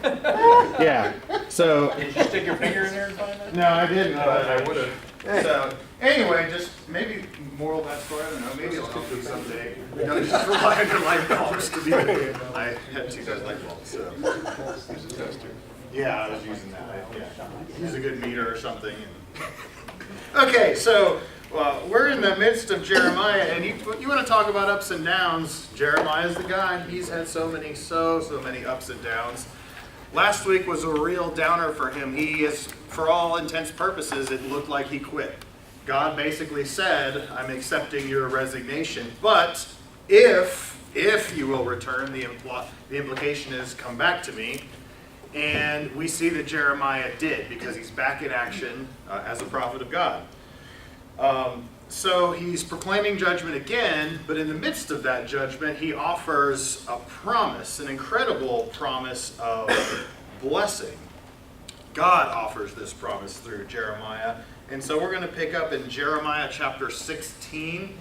Yeah. So. Did you stick your finger in there and find that? No, I didn't. I would have. So anyway, just maybe moral of that story. I don't know. Maybe it'll help you someday. You know, just rely on your light bulbs to be. I had two guys light bulbs. So. Use a tester. Yeah, I was using that. Use a good meter or something. Okay, so we're in the midst of Jeremiah, and you want to talk about ups and downs. Jeremiah's the guy. He's had so many ups and downs. Last week was a real downer for him. He is, for all intents and purposes, it looked like he quit. God basically said, I'm accepting your resignation, but if you will return, the implication is come back to me. And we see that Jeremiah did, because he's back in action as a prophet of God. So he's proclaiming judgment again, but in the midst of that judgment, he offers a promise, an incredible promise of blessing. God offers this promise through Jeremiah. And so we're going to pick up in Jeremiah chapter 16.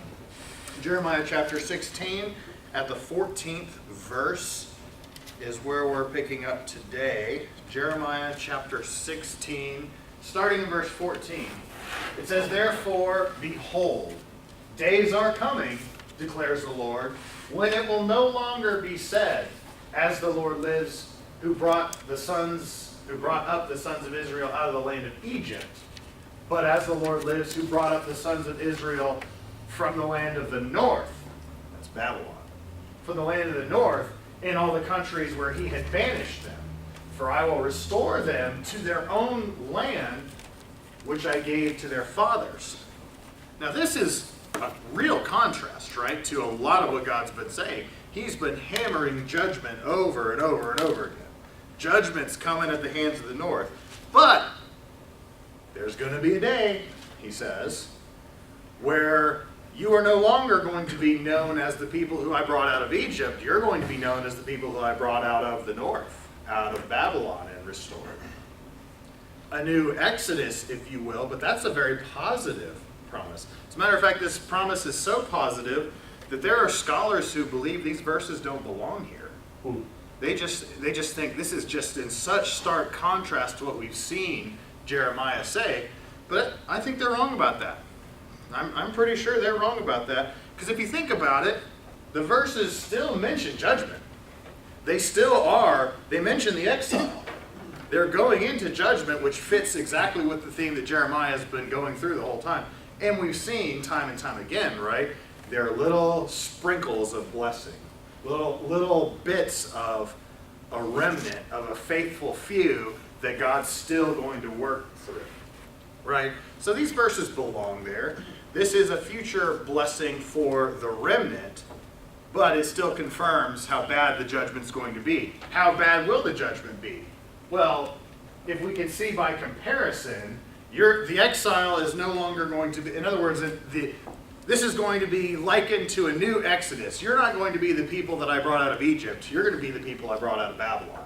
Jeremiah chapter 16 at the 14th verse is where we're picking up today. Jeremiah chapter 16, starting in verse 14. It says, "Therefore, behold, days are coming, declares the Lord, when it will no longer be said, as the Lord lives, who brought up the sons of Israel out of the land of Egypt, but as the Lord lives, who brought up the sons of Israel from the land of the north," that's Babylon, "from the land of the north, in all the countries where he had banished them. For I will restore them to their own land, which I gave to their fathers." Now this is a real contrast, right, to a lot of what God's been saying. He's been hammering judgment over and over and over again. Judgment's coming at the hands of the north. But there's going to be a day, he says, where you are no longer going to be known as the people who I brought out of Egypt. You're going to be known as the people who I brought out of the north, out of Babylon, and restored. A new exodus, if you will, but that's a very positive promise. As a matter of fact, this promise is so positive that there are scholars who believe these verses don't belong here. They just think this is just in such stark contrast to what we've seen Jeremiah say, but I think they're wrong about that. I'm pretty sure they're wrong about that, because if you think about it, the verses still mention judgment. They mention the exile. They're going into judgment, which fits exactly with the theme that Jeremiah has been going through the whole time. And we've seen time and time again, right? There are little sprinkles of blessing, little bits of a remnant of a faithful few that God's still going to work through, right? So these verses belong there. This is a future blessing for the remnant, but it still confirms how bad the judgment's going to be. How bad will the judgment be? Well, if we can see by comparison, the exile is no longer going to be, in other words, this is going to be likened to a new exodus. You're not going to be the people that I brought out of Egypt. You're going to be the people I brought out of Babylon.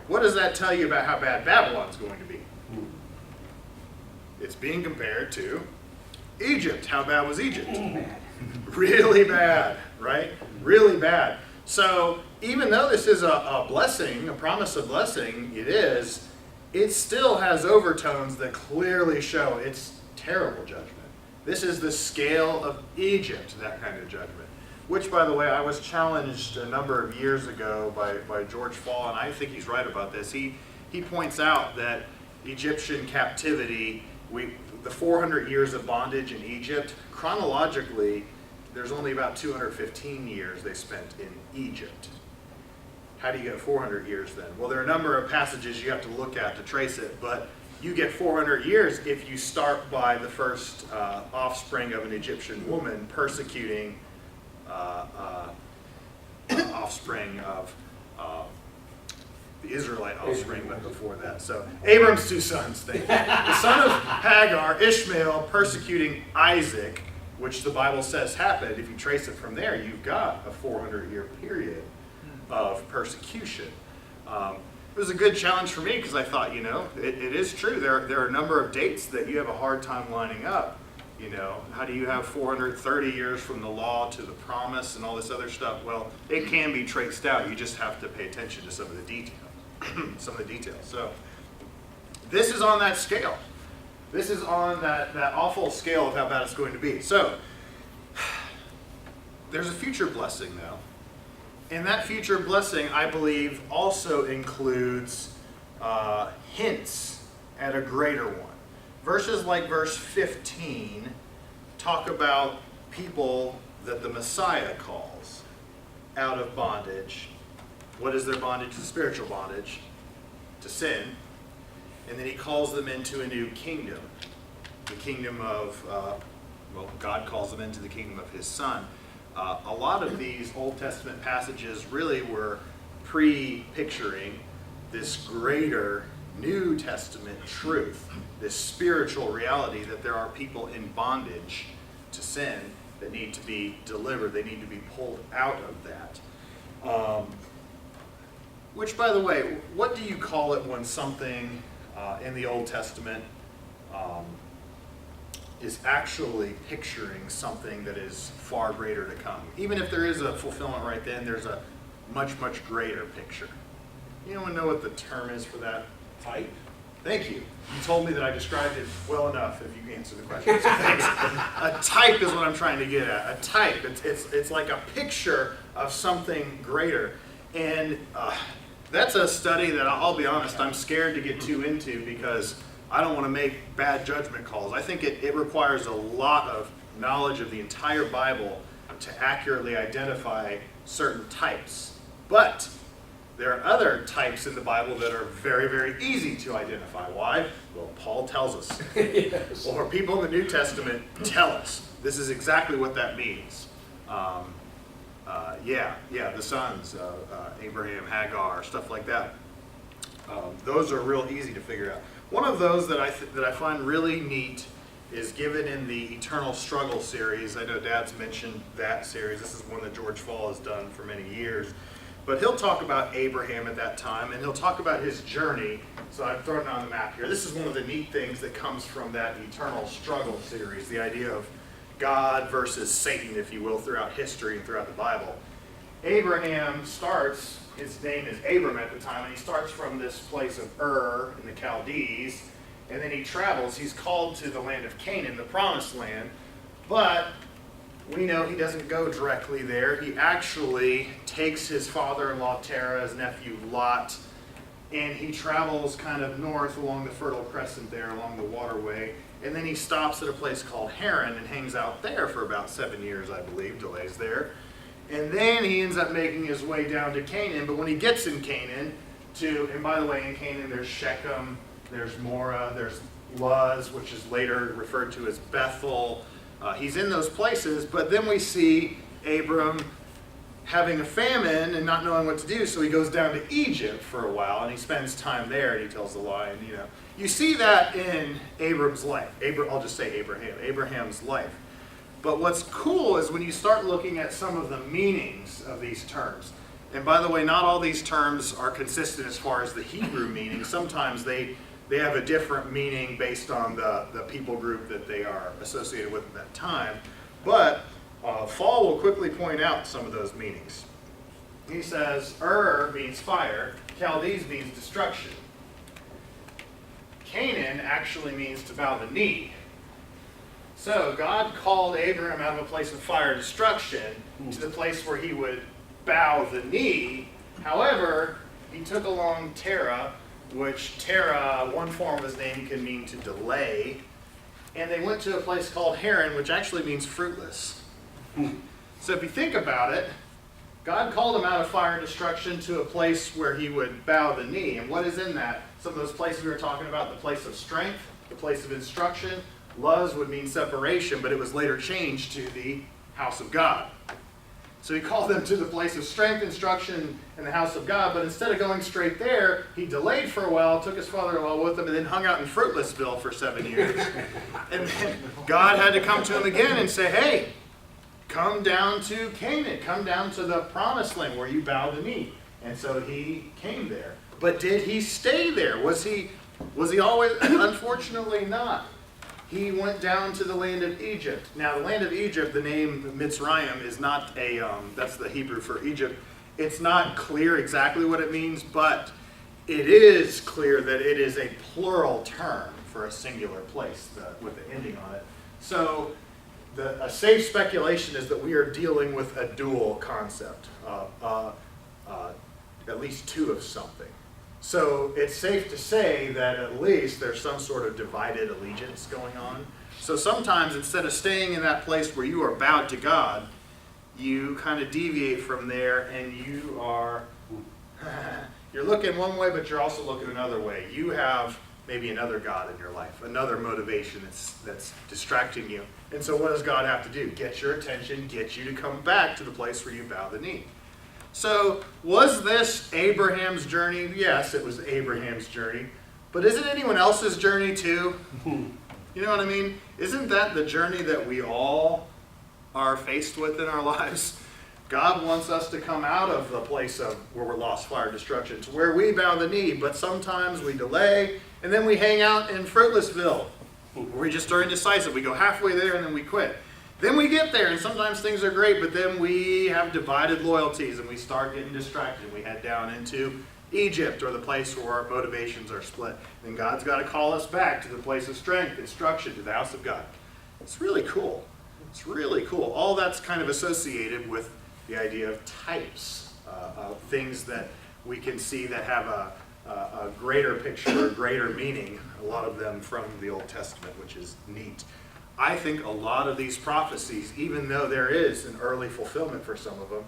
What does that tell you about how bad Babylon's going to be? It's being compared to Egypt. How bad was Egypt? Really bad, right? Really bad. So even though this is a blessing, a promise of blessing, it still has overtones that clearly show it's terrible judgment. This is the scale of Egypt, that kind of judgment. Which, by the way, I was challenged a number of years ago by George Fall, and I think he's right about this. He points out that Egyptian captivity, the 400 years of bondage in Egypt, chronologically, there's only about 215 years they spent in Egypt. How do you get 400 years then? Well, there are a number of passages you have to look at to trace it, but you get 400 years if you start by the first offspring of an Egyptian woman persecuting offspring of the Israelite offspring, but before that. So Abram's two sons, the son of Hagar, Ishmael, persecuting Isaac, which the Bible says happened. If you trace it from there, you've got a 400-year period of persecution. It was a good challenge for me because I thought, it is true. There are a number of dates that you have a hard time lining up. How do you have 430 years from the law to the promise and all this other stuff? Well, it can be traced out. You just have to pay attention to some of the details. some of the details. So this is on that scale. This is on that awful scale of how bad it's going to be. So there's a future blessing, though. And that future blessing, I believe, also includes hints at a greater one. Verses like verse 15 talk about people that the Messiah calls out of bondage. What is their bondage? The spiritual bondage to sin. And then he calls them into a new kingdom. The kingdom of, God calls them into the kingdom of his Son. A lot of these Old Testament passages really were pre-picturing this greater New Testament truth, this spiritual reality that there are people in bondage to sin that need to be delivered. They need to be pulled out of that. Which, by the way, what do you call it when something in the Old Testament is actually picturing something that is far greater to come? Even if there is a fulfillment right then, there's a much, much greater picture. You don't know what the term is for that? Type? Thank you. You told me that I described it well enough if you answer the question. So thanks. A type is what I'm trying to get at. A type, it's like a picture of something greater. And that's a study that, I'll be honest, I'm scared to get too into because I don't want to make bad judgment calls. I think it requires a lot of knowledge of the entire Bible to accurately identify certain types. But there are other types in the Bible that are very, very easy to identify. Why? Well, Paul tells us. Yes. Or people in the New Testament tell us. This is exactly what that means. The sons, Abraham, Hagar, stuff like that. Those are real easy to figure out. One of those that I find really neat is given in the Eternal Struggle series. I know Dad's mentioned that series. This is one that George Fall has done for many years. But he'll talk about Abraham at that time, and he'll talk about his journey. So I've thrown it on the map here. This is one of the neat things that comes from that Eternal Struggle series, the idea of God versus Satan, if you will, throughout history and throughout the Bible. Abraham starts, his name is Abram at the time, and he starts from this place of Ur in the Chaldees, and then he travels. He's called to the land of Canaan, the promised land, but we know he doesn't go directly there. He actually takes his father-in-law Terah, his nephew Lot, and he travels kind of north along the Fertile Crescent there, along the waterway, and then he stops at a place called Haran and hangs out there for about 7 years, I believe, delays there. And then he ends up making his way down to Canaan, but when he gets in Canaan, and by the way, in Canaan there's Shechem, there's Morah, there's Luz, which is later referred to as Bethel. He's in those places, but then we see Abram having a famine and not knowing what to do, so he goes down to Egypt for a while, and he spends time there, and he tells the lie. And you see that in Abram's life. I'll just say Abraham's life. But what's cool is when you start looking at some of the meanings of these terms. And by the way, not all these terms are consistent as far as the Hebrew meaning. Sometimes they have a different meaning based on the people group that they are associated with at that time. But Fall will quickly point out some of those meanings. He says, Ur means fire, Chaldees means destruction. Canaan actually means to bow the knee. So God called Abraham out of a place of fire and destruction to the place where he would bow the knee. However, he took along Terah, which Terah, one form of his name can mean to delay, and they went to a place called Haran, which actually means fruitless. So if you think about it, God called him out of fire and destruction to a place where he would bow the knee. And what is in that? Some of those places we were talking about, the place of strength, the place of instruction. Luz would mean separation, but it was later changed to the house of God. So he called them to the place of strength, instruction, and the house of God, but instead of going straight there, he delayed for a while, took his father-in-law with him, and then hung out in Fruitlessville for 7 years. And then God had to come to him again and say, hey, come down to Canaan, come down to the promised land where you bow the knee. And so he came there. But did he stay there? Was he always? Unfortunately not. He went down to the land of Egypt. Now, the land of Egypt, the name Mitzrayim, is not that's the Hebrew for Egypt. It's not clear exactly what it means, but it is clear that it is a plural term for a singular place with the ending on it. So a safe speculation is that we are dealing with a dual concept, at least two of something. So it's safe to say that at least there's some sort of divided allegiance going on. So sometimes instead of staying in that place where you are bowed to God, you kind of deviate from there and you are, you're looking one way, but you're also looking another way. You have maybe another God in your life, another motivation that's distracting you. And so what does God have to do? Get your attention, get you to come back to the place where you bow the knee. So was this Abraham's journey? Yes, it was Abraham's journey. But is it anyone else's journey too? You know what I mean? Isn't that the journey that we all are faced with in our lives? God wants us to come out of the place of where we're lost, fire, destruction, to where we bow the knee, but sometimes we delay, and then we hang out in Fruitlessville, where we just are indecisive. We go halfway there and then we quit. Then we get there, and sometimes things are great, but then we have divided loyalties, and we start getting distracted. We head down into Egypt, or the place where our motivations are split. Then God's got to call us back to the place of strength, instruction, to the house of God. It's really cool. It's really cool. All that's kind of associated with the idea of types, of things that we can see that have a greater picture, a greater meaning, a lot of them from the Old Testament, which is neat. I think a lot of these prophecies, even though there is an early fulfillment for some of them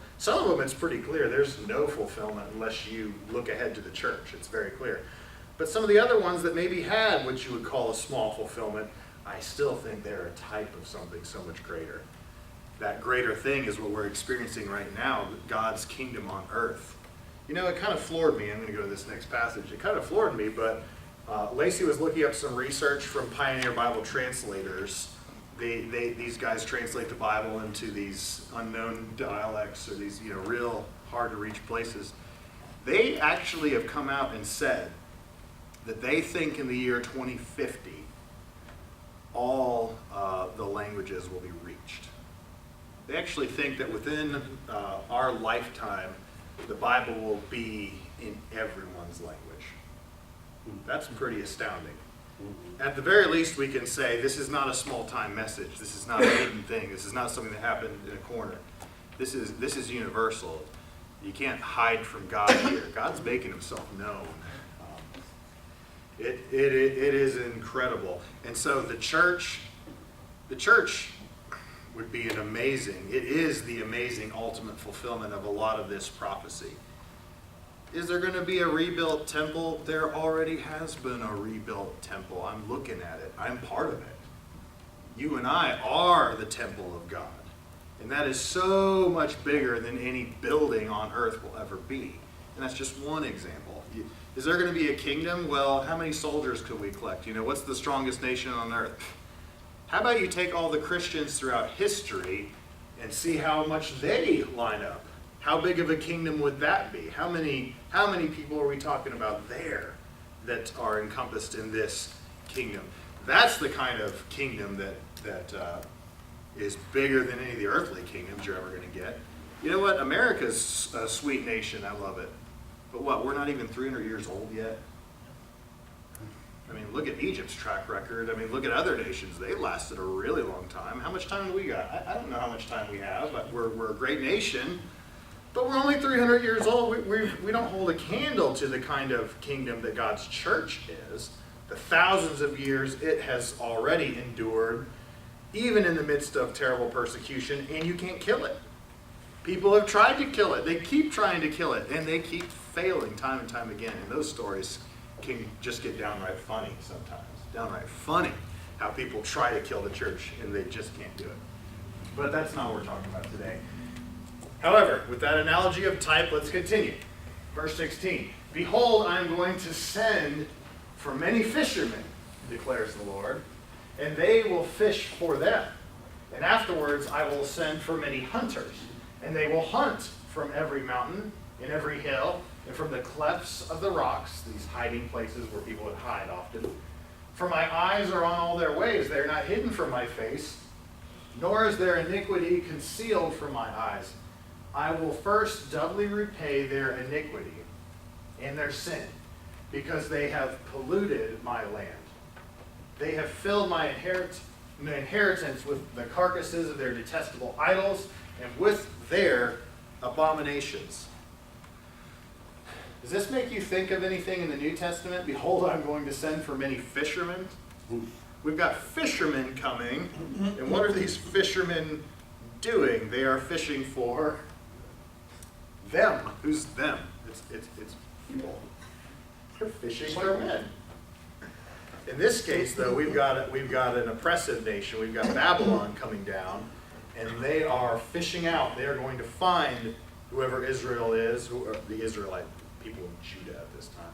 it's pretty clear there's no fulfillment unless you look ahead to the church. It's very clear. But some of the other ones that maybe had what you would call a small fulfillment, I still think they're a type of something so much greater. That greater thing is what we're experiencing right now, God's kingdom on earth. You know, it kind of floored me. I'm going to go to this next passage. It kind of floored me, but Lacey was looking up some research from Pioneer Bible translators. These guys translate the Bible into these unknown dialects or these real hard to reach places. They actually have come out and said that they think in the year 2050 all the languages will be reached. They actually think that within our lifetime the Bible will be in everyone's language. That's pretty astounding. At the very least, we can say this is not a small-time message. This is not a hidden thing. This is not something that happened in a corner. This is universal. You can't hide from God here. God's making himself known. It is incredible. And so the church would be it is the amazing ultimate fulfillment of a lot of this prophecy. Is there going to be a rebuilt temple? There already has been a rebuilt temple. I'm looking at it. I'm part of it. You and I are the temple of God. And that is so much bigger than any building on earth will ever be. And that's just one example. Is there going to be a kingdom? Well, how many soldiers could we collect? What's the strongest nation on earth? How about you take all the Christians throughout history and see how much they line up? How big of a kingdom would that be? How many people are we talking about there that are encompassed in this kingdom? That's the kind of kingdom that is bigger than any of the earthly kingdoms you're ever going to get. You know what? America's a sweet nation. I love it. But what? We're not even 300 years old yet? I mean, look at Egypt's track record. I mean, look at other nations. They lasted a really long time. How much time do we got? I don't know how much time we have. But we're a great nation. But we're only 300 years old. We don't hold a candle to the kind of kingdom that God's church is. The thousands of years it has already endured, even in the midst of terrible persecution, and you can't kill it. People have tried to kill it. They keep trying to kill it, and they keep failing time and time again. And those stories can just get downright funny sometimes. Downright funny how people try to kill the church, and they just can't do it. But that's not what we're talking about today. However, with that analogy of type, let's continue. Verse 16. Behold, I am going to send for many fishermen, declares the Lord, and they will fish for them. And afterwards I will send for many hunters, and they will hunt from every mountain and every hill, and from the clefts of the rocks, these hiding places where people would hide often. For my eyes are on all their ways. They are not hidden from my face, nor is their iniquity concealed from my eyes. I will first doubly repay their iniquity and their sin. because they have polluted my land. They have filled my inheritance with the carcasses of their detestable idols and with their abominations. Does this make you think of anything in the New Testament? Behold, I'm going to send for many fishermen. We've got fishermen coming, and what are these fishermen doing? They are fishing for them. Who's them? It's people. They're fishing for men. In this case, though, we've got an oppressive nation. We've got Babylon coming down, and they are fishing out. They are going to find whoever Israel is, who are the Israelite people in Judah at this time.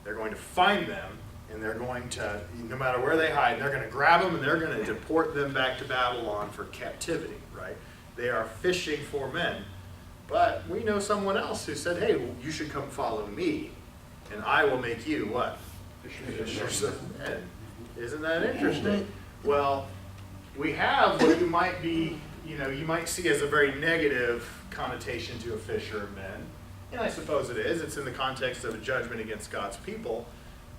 They're going to find them, and they're going to, no matter where they hide, they're going to grab them and they're going to deport them back to Babylon for captivity, right? They are fishing for men. But we know someone else who said, hey, you should come follow me, and I will make you what? Fishers of men. Isn't that interesting? Well, we have what you might be, you might see as a very negative connotation to a fisher of men. And I suppose it is. It's in the context of a judgment against God's people.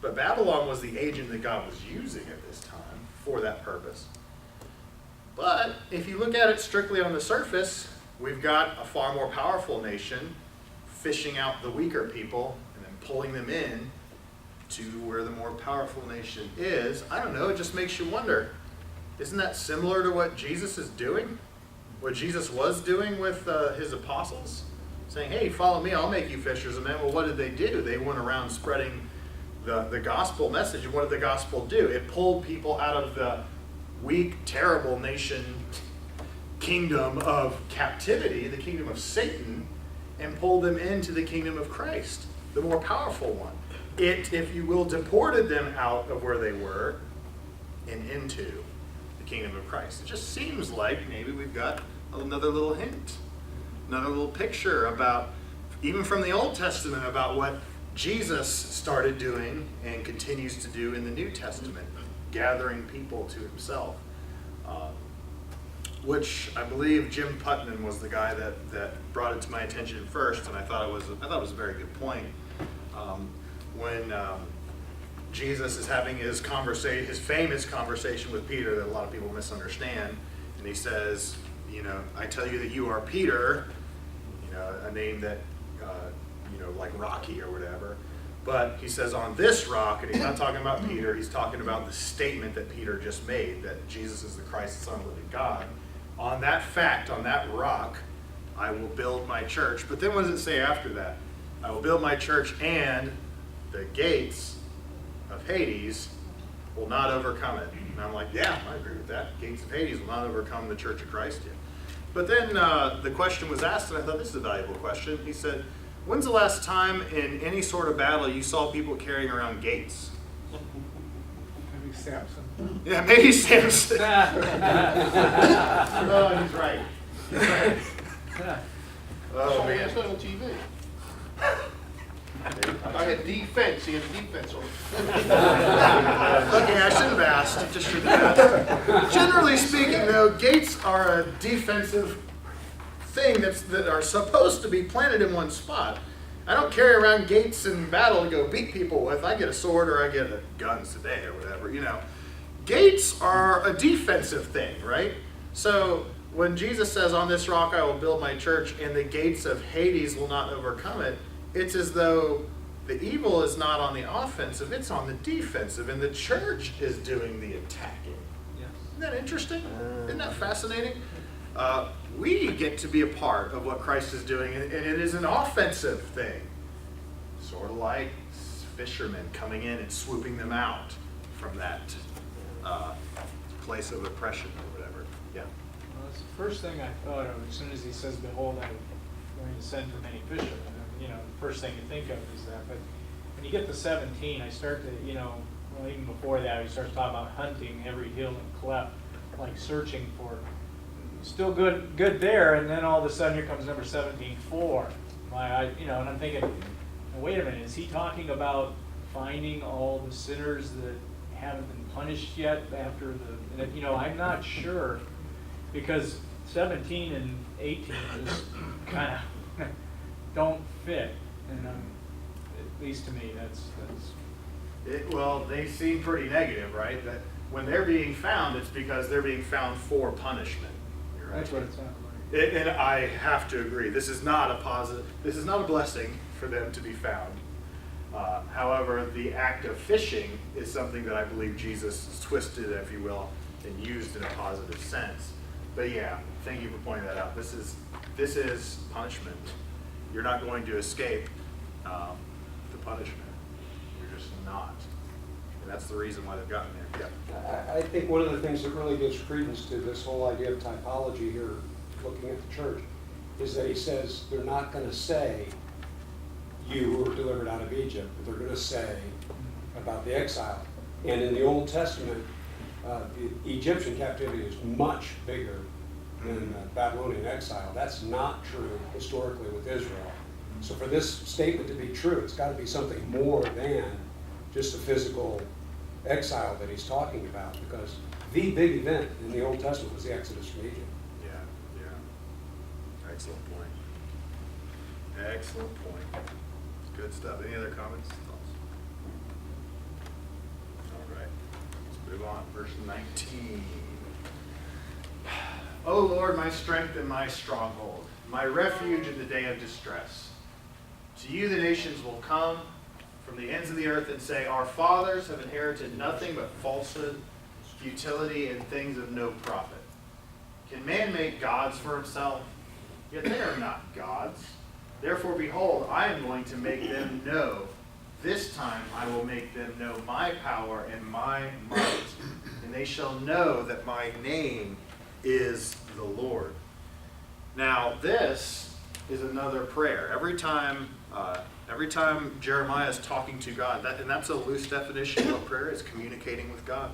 But Babylon was the agent that God was using at this time for that purpose. But if you look at it strictly on the surface, we've got a far more powerful nation fishing out the weaker people and then pulling them in to where the more powerful nation is. I don't know, it just makes you wonder. Isn't that similar to what Jesus is doing? What Jesus was doing with his apostles? Saying, hey, follow me, I'll make you fishers of men. Well, what did they do? They went around spreading the gospel message. And what did the gospel do? It pulled people out of the weak, terrible nation kingdom of captivity, the kingdom of Satan, and pulled them into the kingdom of Christ, the more powerful one. It, if you will, deported them out of where they were and into the kingdom of Christ. It just seems like maybe we've got another little hint, another little picture about, even from the Old Testament, about what Jesus started doing and continues to do in the New Testament, gathering people to himself. Which I believe Jim Putman was the guy that brought it to my attention first, and I thought it was a very good point. When Jesus is having his famous conversation with Peter that a lot of people misunderstand, and he says, I tell you that you are Peter, a name that, like Rocky or whatever. But he says on this rock, and he's not talking about Peter, he's talking about the statement that Peter just made, that Jesus is the Christ, the Son of the living God. On that fact, on that rock, I will build my church. But then what does it say after that? I will build my church, and the gates of Hades will not overcome it. And I'm like, yeah, I agree with that. Gates of Hades will not overcome the church of Christ yet. But then the question was asked, and I thought this is a valuable question. He said, when's the last time in any sort of battle you saw people carrying around gates? Maybe Samson. Yeah, maybe Samson. Oh, he's right. He's right. Oh, man. I saw it on TV. I had defense. He had defense on. Okay, I should have asked. Just should have asked. Generally speaking, though, gates are a defensive thing that are supposed to be planted in one spot. I don't carry around gates in battle to go beat people with. I get a sword or I get guns today or whatever, Gates are a defensive thing, right? So when Jesus says, on this rock I will build my church and the gates of Hades will not overcome it, it's as though the evil is not on the offensive, it's on the defensive, and the church is doing the attacking. Yes. Isn't that interesting? Isn't that fascinating? We get to be a part of what Christ is doing, and it is an offensive thing. Sort of like fishermen coming in and swooping them out from that place of oppression or whatever. Yeah. Well, that's the first thing I thought of as soon as he says, behold, I'm going to send for many fishermen. The first thing you think of is that. But when you get to 17, I start to, even before that, he starts talking about hunting every hill and cleft, like searching for, still good there, and then all of a sudden here comes number 17, for. And I'm thinking, wait a minute, is he talking about finding all the sinners that haven't been punished yet after I'm not sure, because 17 and 18 just kind of don't fit, and At least to me, that's. Well, they seem pretty negative, right? That when they're being found, it's because they're being found for punishment. You're right. That's what it sounds like. And I have to agree, this is not a positive, this is not a blessing for them to be found. However, the act of fishing is something that I believe Jesus twisted, if you will, and used in a positive sense. But yeah, thank you for pointing that out. This is punishment. You're not going to escape the punishment. You're just not. And that's the reason why they've gotten there. Yeah. I think one of the things that really gives credence to this whole idea of typology here, looking at the church, is that he says they're not going to say, you who were delivered out of Egypt, but they're going to say about the exile. And in the Old Testament, the Egyptian captivity is much bigger than Babylonian exile. That's not true historically with Israel. So for this statement to be true, it's got to be something more than just a physical exile that he's talking about, because the big event in the Old Testament was the Exodus from Egypt. Yeah. Excellent point. Excellent point. Good stuff. Any other comments? Thoughts? All right. Let's move on. Verse 19. O Lord, my strength and my stronghold, my refuge in the day of distress. To you the nations will come from the ends of the earth and say, our fathers have inherited nothing but falsehood, futility, and things of no profit. Can man make gods for himself? Yet they are not gods. Therefore, behold, I am going to make them know. This time I will make them know my power and my might, and they shall know that my name is the Lord. Now, this is another prayer. Every time Jeremiah is talking to God, and that's a loose definition of prayer, is communicating with God.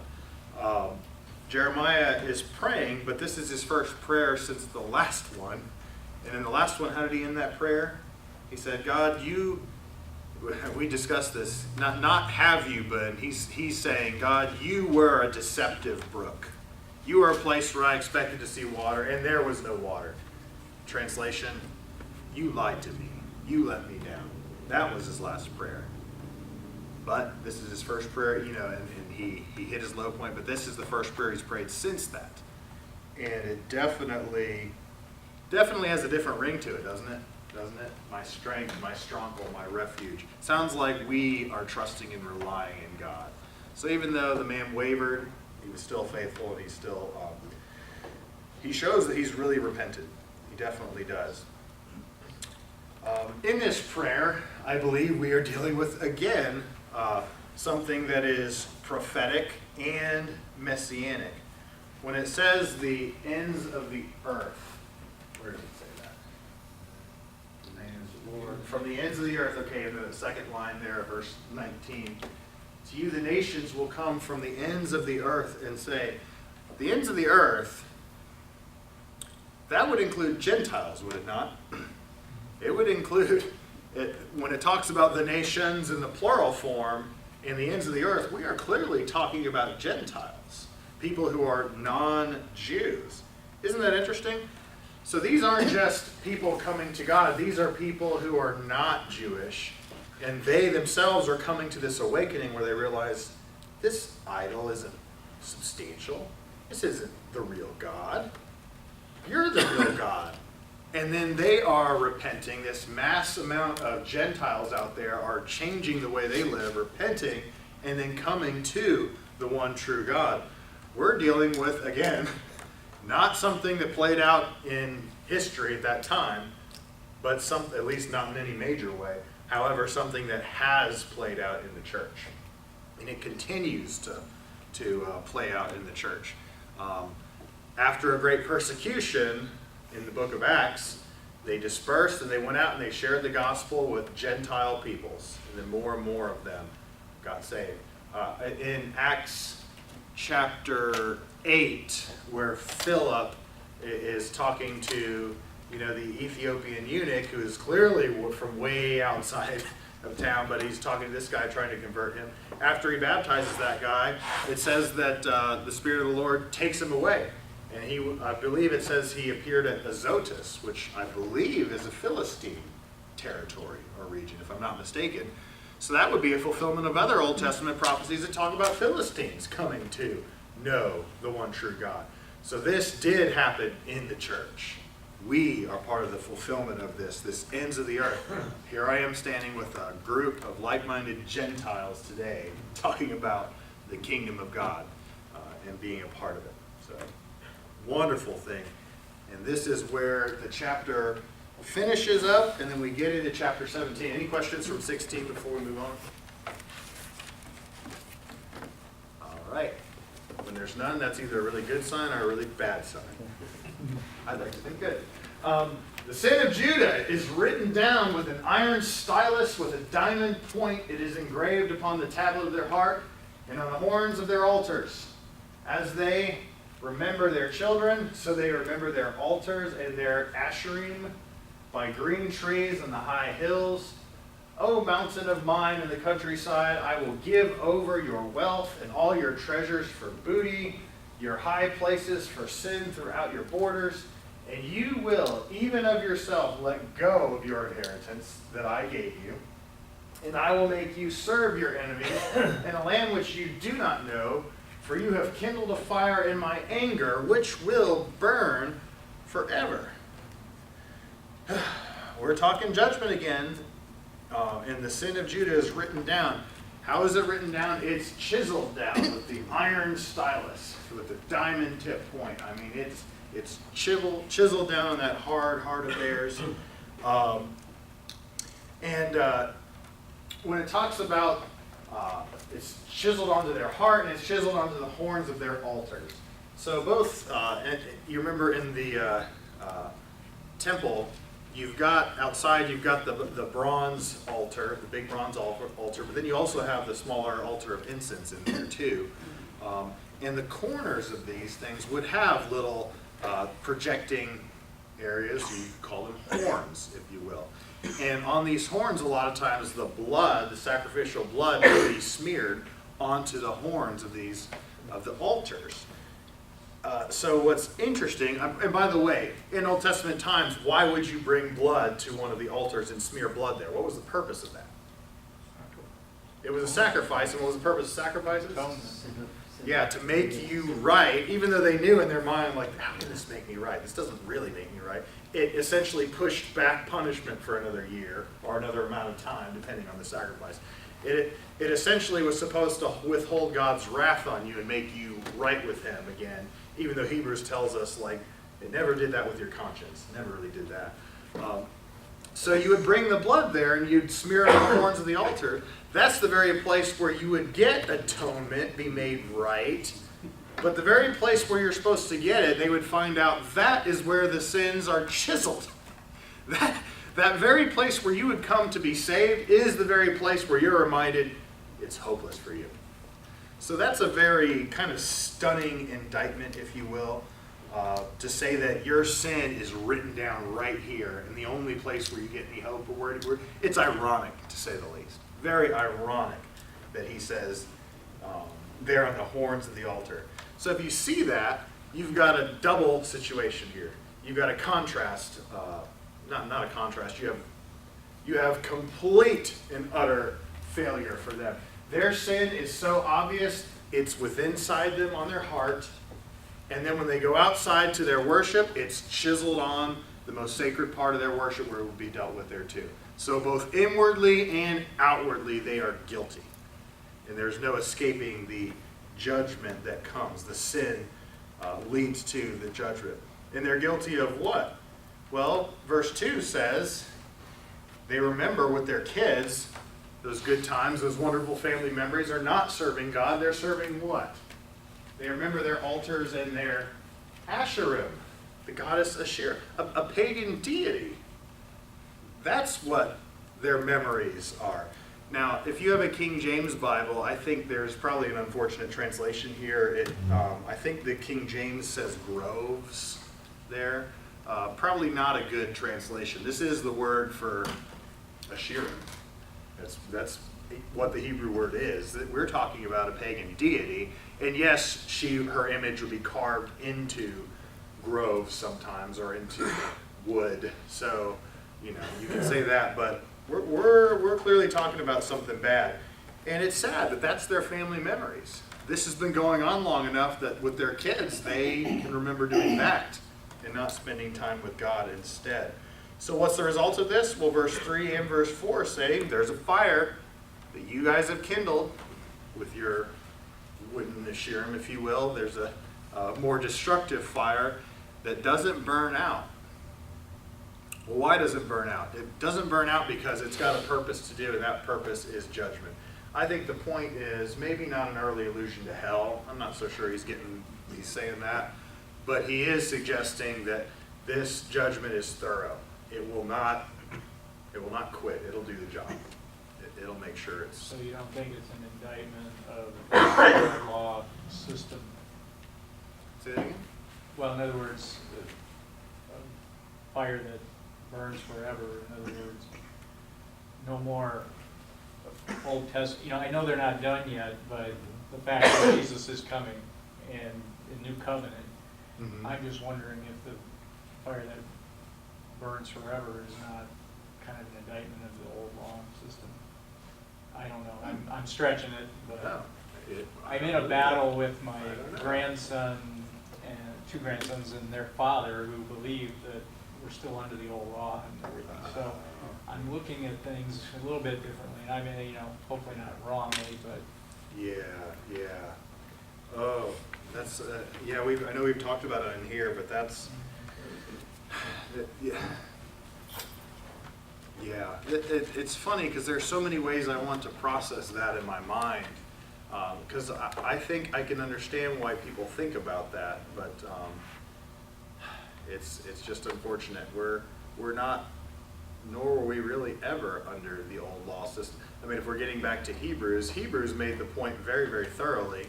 Jeremiah is praying, but this is his first prayer since the last one. And in the last one, how did he end that prayer? He said, God, we discussed this, not have you, but he's saying, God, you were a deceptive brook. You were a place where I expected to see water, and there was no water. Translation, you lied to me. You let me down. That was his last prayer. But this is his first prayer, and he hit his low point, but this is the first prayer he's prayed since that. And it definitely has a different ring to it, doesn't it? My strength, my stronghold, my refuge. Sounds like we are trusting and relying in God. So even though the man wavered, he was still faithful, and he shows that he's really repented. He definitely does. In this prayer, I believe we are dealing with, again, something that is prophetic and messianic. When it says the ends of the earth, where does it say that? The name is the Lord. From the ends of the earth, okay, in the second line there, verse 19. To you the nations will come from the ends of the earth and say, the ends of the earth, that would include Gentiles, would it not? It would include, when it talks about the nations in the plural form, in the ends of the earth, we are clearly talking about Gentiles, people who are non-Jews. Isn't that interesting? So these aren't just people coming to God. These are people who are not Jewish, and they themselves are coming to this awakening where they realize this idol isn't substantial. This isn't the real God. You're the real God. And then they are repenting. This mass amount of Gentiles out there are changing the way they live, repenting, and then coming to the one true God. We're dealing with, again, not something that played out in history at that time, but at least not in any major way. However, something that has played out in the church. And it continues to play out in the church. After a great persecution, in the book of Acts, they dispersed and they went out and they shared the gospel with Gentile peoples. And then more and more of them got saved. In Acts chapter 8, where Philip is talking to the Ethiopian eunuch, who is clearly from way outside of town, but he's talking to this guy trying to convert him. After he baptizes that guy, it says that the Spirit of the Lord takes him away. And I believe it says he appeared at Azotus, which I believe is a Philistine territory or region, if I'm not mistaken. So that would be a fulfillment of other Old Testament prophecies that talk about Philistines coming to know the one true God. So this did happen in the church. We are part of the fulfillment of this ends of the earth. Here I am standing with a group of like-minded Gentiles today talking about the kingdom of God and being a part of it. So, wonderful thing. And this is where the chapter finishes up, and then we get into chapter 17. Any questions from 16 before we move on? All right. When there's none, that's either a really good sign or a really bad sign. I'd like to think good. The sin of Judah is written down with an iron stylus with a diamond point. It is engraved upon the tablet of their heart and on the horns of their altars. As they remember their children, so they remember their altars and their asherim by green trees and the high hills. O mountain of mine in the countryside, I will give over your wealth and all your treasures for booty, your high places for sin throughout your borders. And you will, even of yourself, let go of your inheritance that I gave you. And I will make you serve your enemies in a land which you do not know, for you have kindled a fire in my anger, which will burn forever. We're talking judgment again, and the sin of Judah is written down. How is it written down? It's chiseled down with the iron stylus, with the diamond tip point. I mean, it's chiseled down on that hard heart of theirs. When it talks about it's chiseled onto their heart and it's chiseled onto the horns of their altars. So both, and you remember in the temple, you've got outside, you've got the bronze altar, the big bronze altar, but then you also have the smaller altar of incense in there too. And the corners of these things would have little projecting areas, you call them horns, if you will. And on these horns, a lot of times the blood, the sacrificial blood, would be smeared onto the horns of the altars. So what's interesting, and by the way, in Old Testament times, why would you bring blood to one of the altars and smear blood there? What was the purpose of that? It was a sacrifice, and what was the purpose of sacrifices? Yeah, to make you right, even though they knew in their mind, like, how can this make me right? This doesn't really make me right. It essentially pushed back punishment for another year or another amount of time, depending on the sacrifice. It essentially was supposed to withhold God's wrath on you and make you right with him again, even though Hebrews tells us, like, it never did that with your conscience. Never really did that. So you would bring the blood there and you'd smear it on the horns of the altar. That's the very place where you would get atonement, be made right. But the very place where you're supposed to get it, they would find out that is where the sins are chiseled. That very place where you would come to be saved is the very place where you're reminded it's hopeless for you. So that's a very kind of stunning indictment, if you will, to say that your sin is written down right here, and the only place where you get any hope, it's ironic, to say the least. Very ironic that he says there on the horns of the altar. So if you see that, you've got a double situation here. You've got a contrast, not a contrast, you have complete and utter failure for them. Their sin is so obvious, it's within inside them on their heart. And then when they go outside to their worship, it's chiseled on the most sacred part of their worship where it will be dealt with there too. So both inwardly and outwardly, they are guilty. And there's no escaping the judgment that comes. The sin leads to the judgment. And they're guilty of what? Well, verse 2 says, they remember with their kids, those good times, those wonderful family memories, are not serving God. They're serving what? They remember their altars and their asherim, the goddess Asherah, a pagan deity. That's what their memories are. Now, if you have a King James Bible, I think there's probably an unfortunate translation here. I think the King James says groves there. Probably not a good translation. This is the word for Asherah. That's what the Hebrew word is. We're talking about a pagan deity. And yes, her image would be carved into groves sometimes or into wood. So, you can say that, but We're clearly talking about something bad. And it's sad that that's their family memories. This has been going on long enough that with their kids, they can remember doing that and not spending time with God instead. So what's the result of this? Well, verse 3 and verse 4 say, there's a fire that you guys have kindled with your wooden Asherim, if you will. There's a more destructive fire that doesn't burn out. Well, why does it burn out? It doesn't burn out because it's got a purpose to do, and that purpose is judgment. I think the point is maybe not an early allusion to hell. I'm not so sure he's saying that, but he is suggesting that this judgment is thorough. It will not quit. It'll do the job. It'll make sure it's. So you don't think it's an indictment of the law system? Say that again? Well, in other words, a fire that burns forever. In other words, no more Old Testament. I know they're not done yet, but the fact that Jesus is coming and the new covenant, I'm just wondering if the fire that burns forever is not kind of an indictment of the old law system. I don't know. I'm stretching it, but No. I'm in a battle with my grandson and 2 grandsons and their father who believe that we're still under the old law and everything. So I'm looking at things a little bit differently. And I mean, hopefully not wrongly, but Yeah. Oh, that's yeah. I know we've talked about it in here, but that's yeah. It's funny because there's so many ways I want to process that in my mind. Because I think I can understand why people think about that, but it's just unfortunate. We're not, nor were we really ever under the old law system. I mean, if we're getting back to Hebrews made the point very, very thoroughly.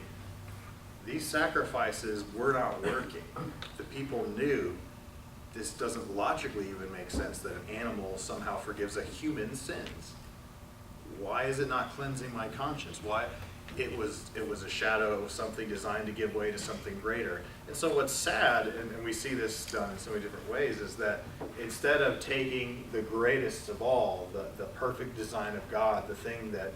These sacrifices were not working. The people knew this doesn't logically even make sense that an animal somehow forgives a human's sins. Why is it not cleansing my conscience? Why? It was a shadow. It was something designed to give way to something greater. And so what's sad, and we see this done in so many different ways, is that instead of taking the greatest of all, the perfect design of God, the thing that,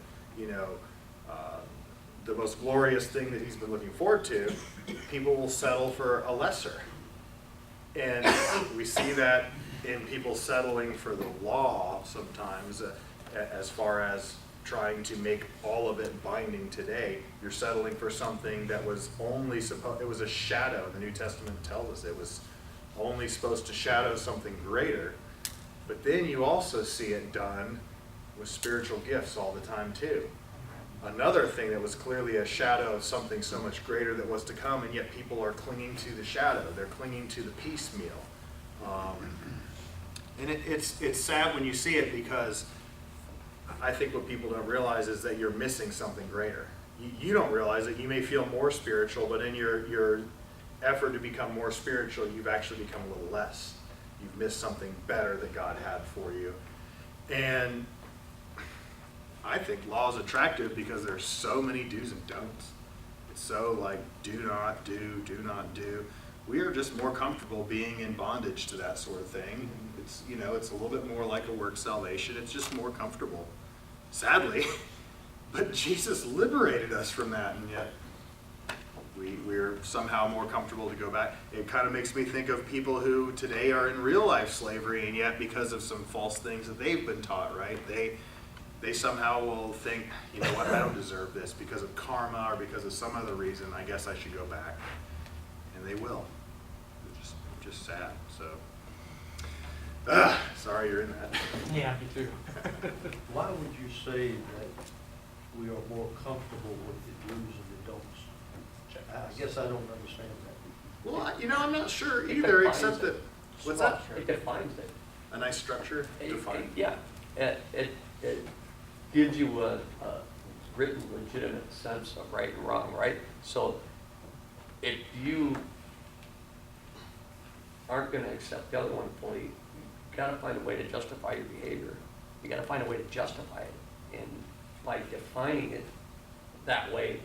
the most glorious thing that he's been looking forward to, people will settle for a lesser. And we see that in people settling for the law sometimes, as far as trying to make all of it binding today. You're settling for something that was only it was a shadow. The New Testament tells us it was only supposed to shadow something greater. But then you also see it done with spiritual gifts all the time too. Another thing that was clearly a shadow of something so much greater that was to come, and yet people are clinging to the shadow. They're clinging to the piecemeal. And it's sad when you see it, because I think what people don't realize is that you're missing something greater. You don't realize it. You may feel more spiritual, but in your effort to become more spiritual, you've actually become a little less. You've missed something better that God had for you. And I think law is attractive because there's so many do's and don'ts. It's so like, do not do. We are just more comfortable being in bondage to that sort of thing. It's, it's a little bit more like a work salvation. It's just more comfortable, sadly. But Jesus liberated us from that, and yet we're somehow more comfortable to go back. It kind of makes me think of people who today are in real life slavery, and yet because of some false things that they've been taught, right? They somehow will think, you know what, I don't deserve this because of karma or because of some other reason. I guess I should go back. And they will. It's just sad. So, sorry you're in that. yeah, me too. Why would you say that we are more comfortable with the do's and the don'ts? I guess I don't understand that. Well, I'm not sure either, except that, what's that? It defines it. A nice structure? Define. Yeah, it gives you a written, legitimate sense of right and wrong, right? So if you aren't going to accept the other one fully, you got to find a way to justify your behavior. You got to find a way to justify it, and by defining it that way,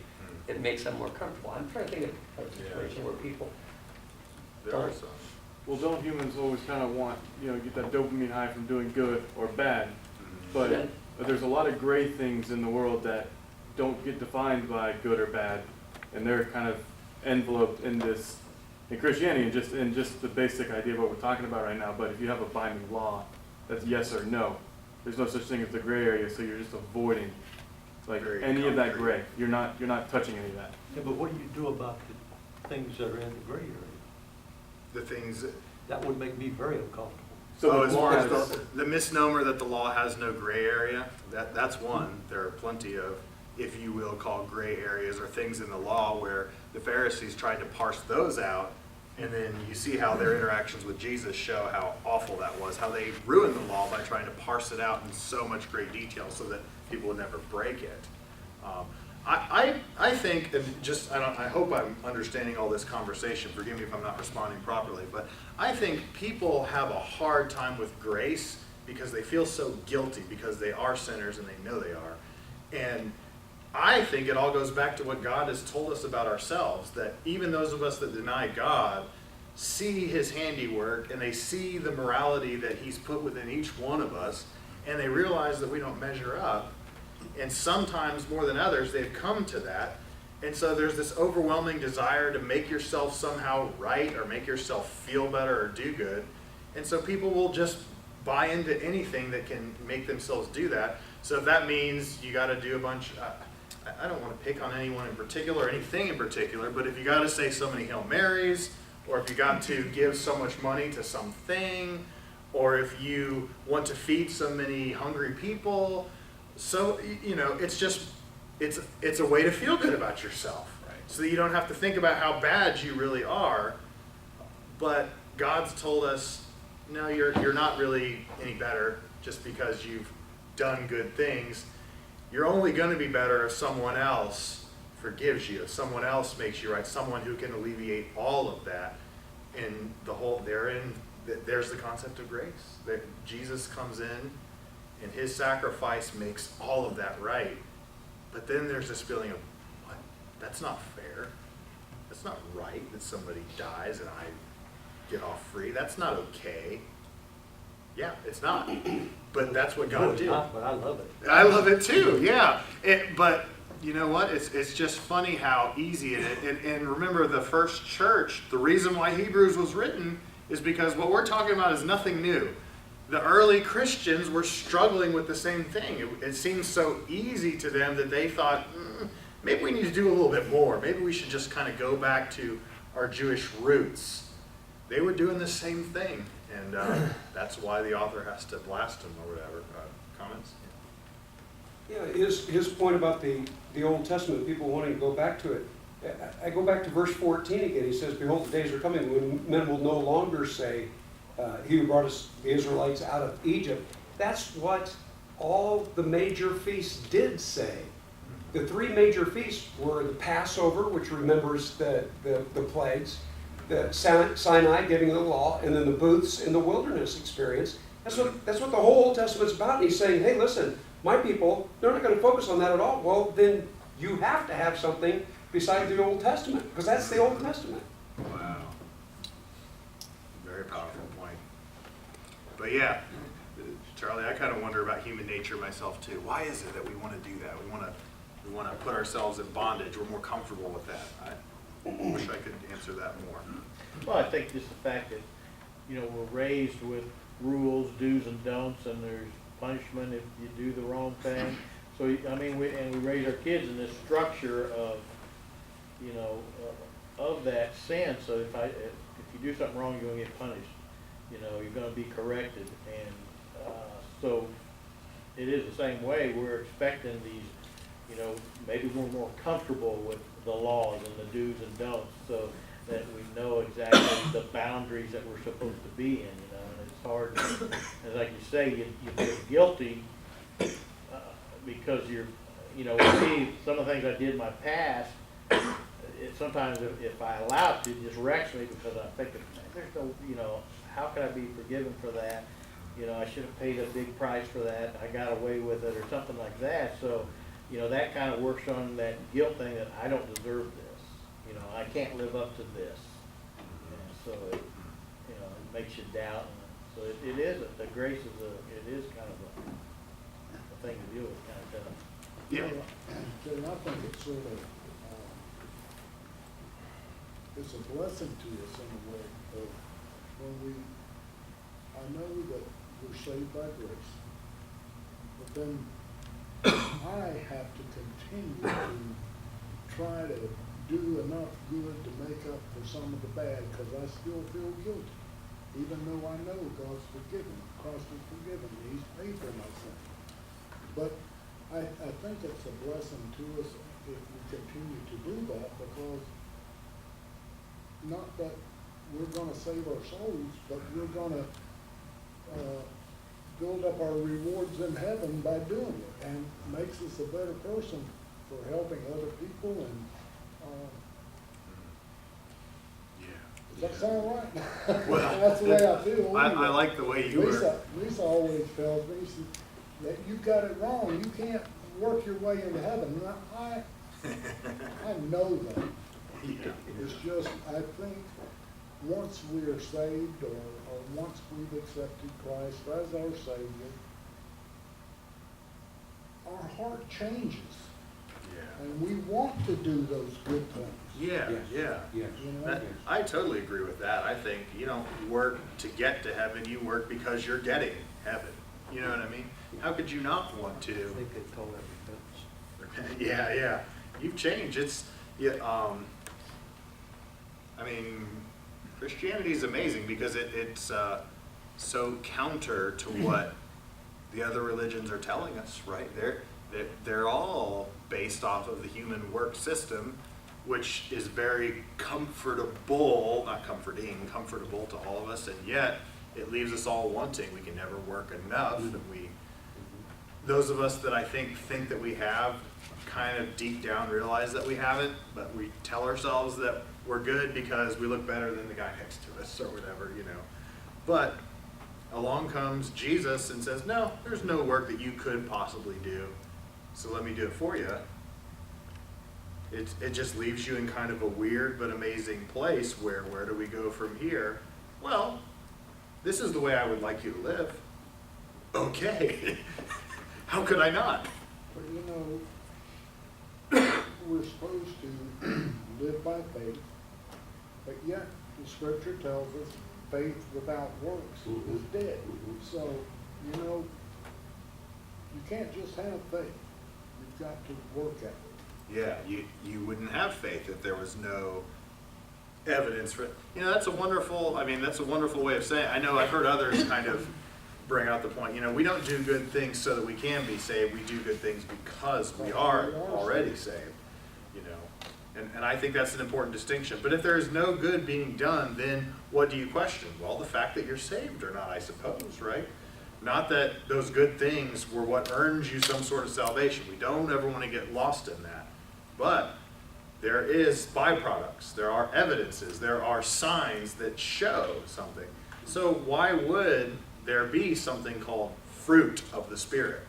it makes them more comfortable. I'm trying to think of a situation where people There are some. Well, don't humans always kind of want, get that dopamine high from doing good or bad? But there's a lot of gray things in the world that don't get defined by good or bad, and they're kind of enveloped in this, in Christianity, and just the basic idea of what we're talking about right now. But if you have a binding law, that's yes or no. There's no such thing as the gray area, so you're just avoiding like Very any of that concrete. gray. You're not touching any of that. Yeah, but what do you do about the things that are in the gray area? The things, That would make me very uncomfortable. So as the far law as is- the misnomer that the law has no gray area, that's one. There are plenty of, if you will, called gray areas or things in the law where the Pharisees tried to parse those out, and then you see how their interactions with Jesus show how awful that was, how they ruined the law by trying to parse it out in so much great detail so that people would never break it. I think, and just, I hope I'm understanding all this conversation, forgive me if I'm not responding properly, but I think people have a hard time with grace because they feel so guilty because they are sinners and they know they are. And I think it all goes back to what God has told us about ourselves, that even those of us that deny God see his handiwork and they see the morality that he's put within each one of us, and they realize that we don't measure up. And sometimes more than others, they've come to that. And so there's this overwhelming desire to make yourself somehow right or make yourself feel better or do good. And so people will just buy into anything that can make themselves do that. So if that means you got to do a bunch, I don't want to pick on anyone in particular or anything in particular, but if you got to say so many Hail Marys, or if you got to give so much money to something, or if you want to feed so many hungry people, so, you know, it's just, it's a way to feel good about yourself. Right. So that you don't have to think about how bad you really are. But God's told us, no, you're not really any better just because you've done good things. You're only going to be better if someone else forgives you, if someone else makes you right, someone who can alleviate all of that. And there's the concept of grace. That Jesus comes in, and his sacrifice makes all of that right. But then there's this feeling of, what? That's not fair. That's not right that somebody dies and I get off free. That's not okay. Yeah, it's not. But that's what No, God it's did. not, but I love it. I love it too, yeah. But you know what? It's just funny how easy it is. And remember, the first church, the reason why Hebrews was written is because what we're talking about is nothing new. The early Christians were struggling with the same thing. It seemed so easy to them that they thought, maybe we need to do a little bit more. Maybe we should just kind of go back to our Jewish roots. They were doing the same thing, and that's why the author has to blast them or whatever. Comments? Yeah, his point about the Old Testament, people wanting to go back to it. I go back to verse 14 again. He says, behold, the days are coming when men will no longer say, he who brought us, the Israelites, out of Egypt. That's what all the major feasts did say. The three major feasts were the Passover, which remembers the plagues, the Sinai giving the law, and then the booths in the wilderness experience. That's what the whole Old Testament's about. And he's saying, hey, listen, my people, they're not going to focus on that at all. Well, then you have to have something besides the Old Testament, because that's the Old Testament. Wow. Very powerful point. But yeah, Charlie, I kind of wonder about human nature myself too. Why is it that we want to do that? We want to put ourselves in bondage. We're more comfortable with that. I wish I could answer that more. Well, I think just the fact that, you know, we're raised with rules, do's and don'ts, and there's punishment if you do the wrong thing. So, I mean, we raise our kids in this structure of, you know, of that sense. So if you do something wrong, you're gonna get punished. You know, you're gonna be corrected, and so it is the same way. We're expecting these, you know, maybe we're more comfortable with the laws and the do's and don'ts, so that we know exactly the boundaries that we're supposed to be in. You know, and it's hard. And like you say, you feel guilty because you know, with me, some of the things I did in my past, sometimes if I allow it to, it just wrecks me because I think there's no, you know, how can I be forgiven for that? You know, I should have paid a big price for that. I got away with it or something like that. So, you know, that kind of works on that guilt thing that I don't deserve this. You know, I can't live up to this. And so, it makes you doubt. So it is, the grace is it is kind of thing to deal with, kind of does. Yeah. Then I think it's sort of, it's a blessing to us in a way of when I know that we're saved by grace, but then I have to continue to try to do enough good to make up for some of the bad, because I still feel guilty, even though I know God's forgiven, Christ has forgiven me, He's paid for my sin. But I think it's a blessing to us if we continue to do that, because not that we're gonna save our souls, but we're gonna build up our rewards in heaven by doing it, and makes us a better person for helping other people. And does that sound right? Well, That's the way I feel. I like the way you were. Lisa always tells me, she says, that you got it wrong. You can't work your way into heaven. And I know that. Yeah. It's just, I think, once we are saved, or once we've accepted Christ as our Savior, our heart changes, Yeah. and we want to do those good things. Yeah, Yes. yeah. Yes. You know? That, I totally agree with that. I think you don't work to get to heaven, you work because you're getting heaven. You know what I mean? How could you not want I to? think they call that repentance. Yeah, yeah. You've changed. It's, yeah, I mean, Christianity is amazing because it's so counter to what the other religions are telling us, right? They're all based off of the human work system, which is very comfortable, not comforting, comfortable to all of us, and yet it leaves us all wanting. We can never work enough, and those of us that I think that we have, kind of deep down realize that we haven't, but we tell ourselves that we're good because we look better than the guy next to us or whatever, you know. But along comes Jesus and says, no, there's no work that you could possibly do, so let me do it for you. It just leaves you in kind of a weird but amazing place where do we go from here? Well, this is the way I would like you to live. Okay. How could I not? But you know, we're supposed to live by faith, but yet the scripture tells us faith without works is dead. So, you know, you can't just have faith. You've got to work at it. Yeah, you wouldn't have faith if there was no evidence for it. You know, that's a wonderful way of saying it. I know I've heard others kind of bring out the point, you know, we don't do good things so that we can be saved. We do good things because we are already saved, you know. And I think that's an important distinction. But if there is no good being done, then what do you question? Well, the fact that you're saved or not, I suppose, right? Not that those good things were what earns you some sort of salvation. We don't ever want to get lost in that. But there is byproducts, there are evidences, there are signs that show something. So why would there be something called fruit of the Spirit?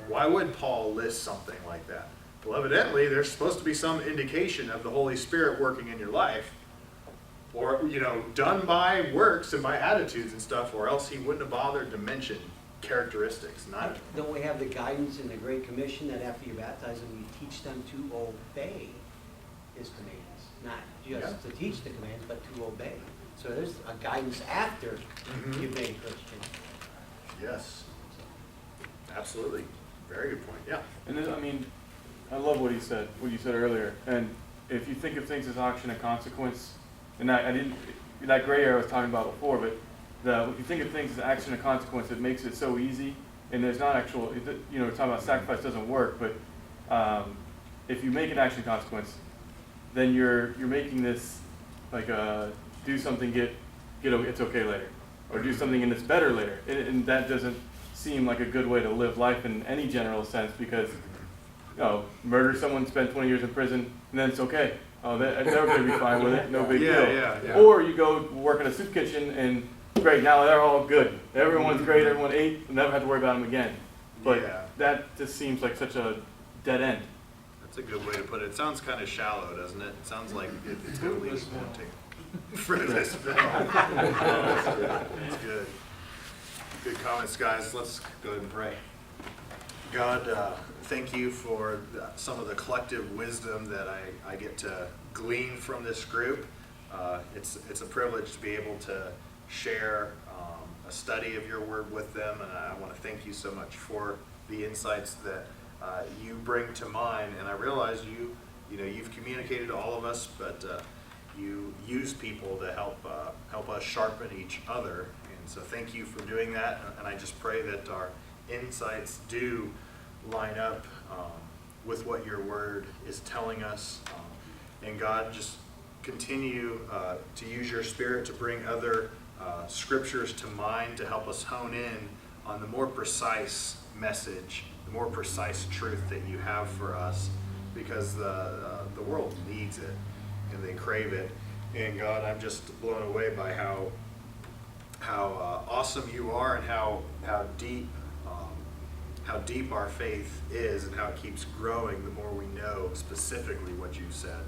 Why would Paul list something like that? Well, evidently, there's supposed to be some indication of the Holy Spirit working in your life, or, you know, done by works and by attitudes and stuff, or else he wouldn't have bothered to mention characteristics. Not, Don't we have the guidance in the Great Commission that after you baptize them, you teach them to obey His commands? Not just to teach the commands, but to obey. So there's a guidance after you made Christian. yes, absolutely. Very good point, yeah. And then, I mean, I love what you said earlier. And if you think of things as action and consequence, and I didn't, that gray area I was talking about before, but if you think of things as action and consequence, it makes it so easy. And there's not actual, you know, we're talking about sacrifice doesn't work, but if you make an action consequence, then you're making this like do something, get it's okay later, or do something and it's better later. And that doesn't seem like a good way to live life in any general sense, because you know, murder someone, spend 20 years in prison, and then it's okay. Oh, they're going to be fine with it, no big deal. Yeah. Or you go work in a soup kitchen and great, now they're all good. Everyone's great, everyone ate, never have to worry about them again. But that just seems like such a dead end. That's a good way to put it. It sounds kind of shallow, doesn't it? It sounds like it's going to leave us wanting. Fruitless milk. That's good. Good comments, guys. Let's go ahead and pray. God, thank you for some of the collective wisdom that I get to glean from this group. It's a privilege to be able to share a study of your word with them, and I want to thank you so much for the insights that you bring to mind. And I realize you've communicated to all of us, but you use people to help us sharpen each other. And so thank you for doing that. And I just pray that our insights do line up with what your word is telling us. And God, just continue to use your spirit to bring other scriptures to mind to help us hone in on the more precise message, the more precise truth that you have for us, because the world needs it and they crave it. And God, I'm just blown away by how awesome you are, and how deep our faith is, and how it keeps growing the more we know specifically what you've said.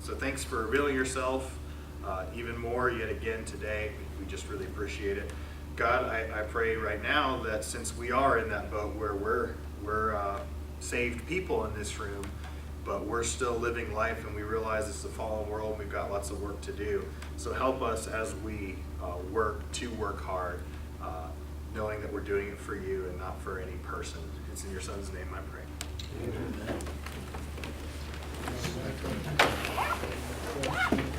So thanks for revealing yourself even more yet again today. We just really appreciate it. God, I pray right now that since we are in that boat where we're saved people in this room, but we're still living life, and we realize it's a fallen world and we've got lots of work to do. So help us as we work hard, knowing that we're doing it for you and not for any person. It's in your son's name I pray. Amen.